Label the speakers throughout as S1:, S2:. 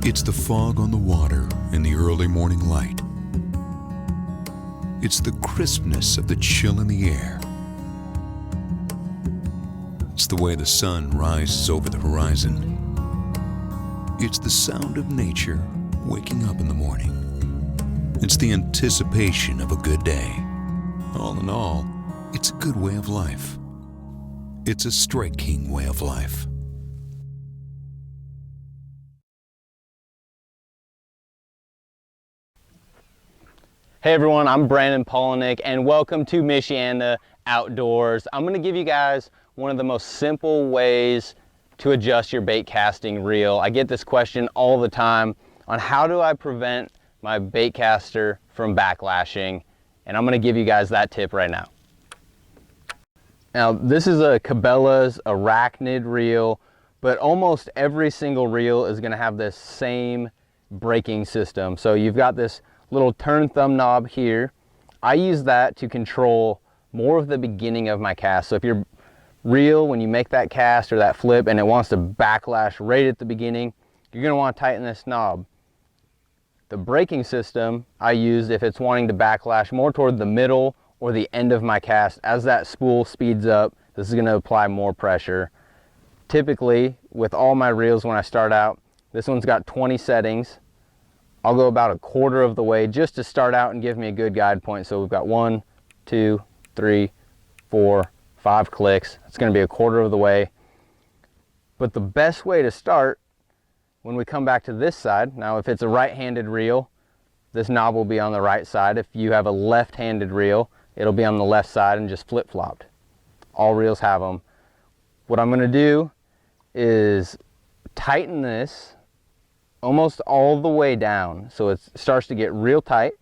S1: It's the fog on the water in the early morning light. It's the crispness of the chill in the air. It's the way the sun rises over the horizon. It's the sound of nature waking up in the morning. It's the anticipation of a good day. All in all, it's a good way of life. It's a Strike King way of life.
S2: Hey everyone, I'm Brandon Polinick and welcome to Michiana Outdoors. I'm going to give you guys one of the most simple ways to adjust your bait casting reel. I get this question all the time on how do I prevent my bait caster from backlashing, and I'm going to give you guys that tip right now. Now this is a Cabela's Arachnid reel, but almost every single reel is going to have this same braking system. So you've got this little turn thumb knob here. I use that to control more of the beginning of my cast. So if your reel, when you make that cast or that flip and it wants to backlash right at the beginning, you're going to want to tighten this knob. The braking system I use if it's wanting to backlash more toward the middle or the end of my cast. As that spool speeds up, this is going to apply more pressure. Typically with all my reels when I start out, this one's got 20 settings. I'll go about a quarter of the way just to start out and give me a good guide point. So we've got 1, 2, 3, 4, 5 clicks. It's going to be a quarter of the way. But the best way to start when we come back to this side, now if it's a right-handed reel, this knob will be on the right side. If you have a left-handed reel, it'll be on the left side and just flip-flopped. All reels have them. What I'm going to do is tighten this almost all the way down so it starts to get real tight.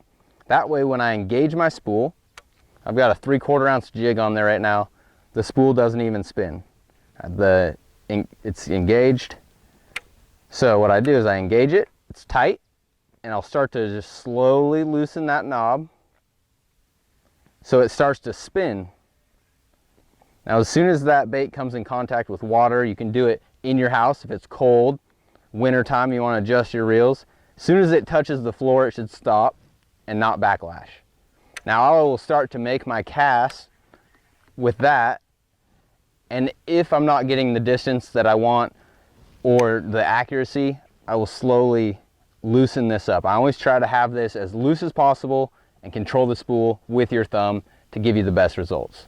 S2: That way when I engage my spool, I've got a 3/4 ounce jig on there right now, the spool doesn't even spin. It's engaged. So what I do is I engage it, it's tight, and I'll start to just slowly loosen that knob so it starts to spin. Now as soon as that bait comes in contact with water, you can do it in your house if it's cold. Wintertime, you want to adjust your reels. As soon as it touches the floor, it should stop and not backlash. Now I will start to make my cast with that, and if I'm not getting the distance that I want or the accuracy, I will slowly loosen this up. I always try to have this as loose as possible and control the spool with your thumb to give you the best results.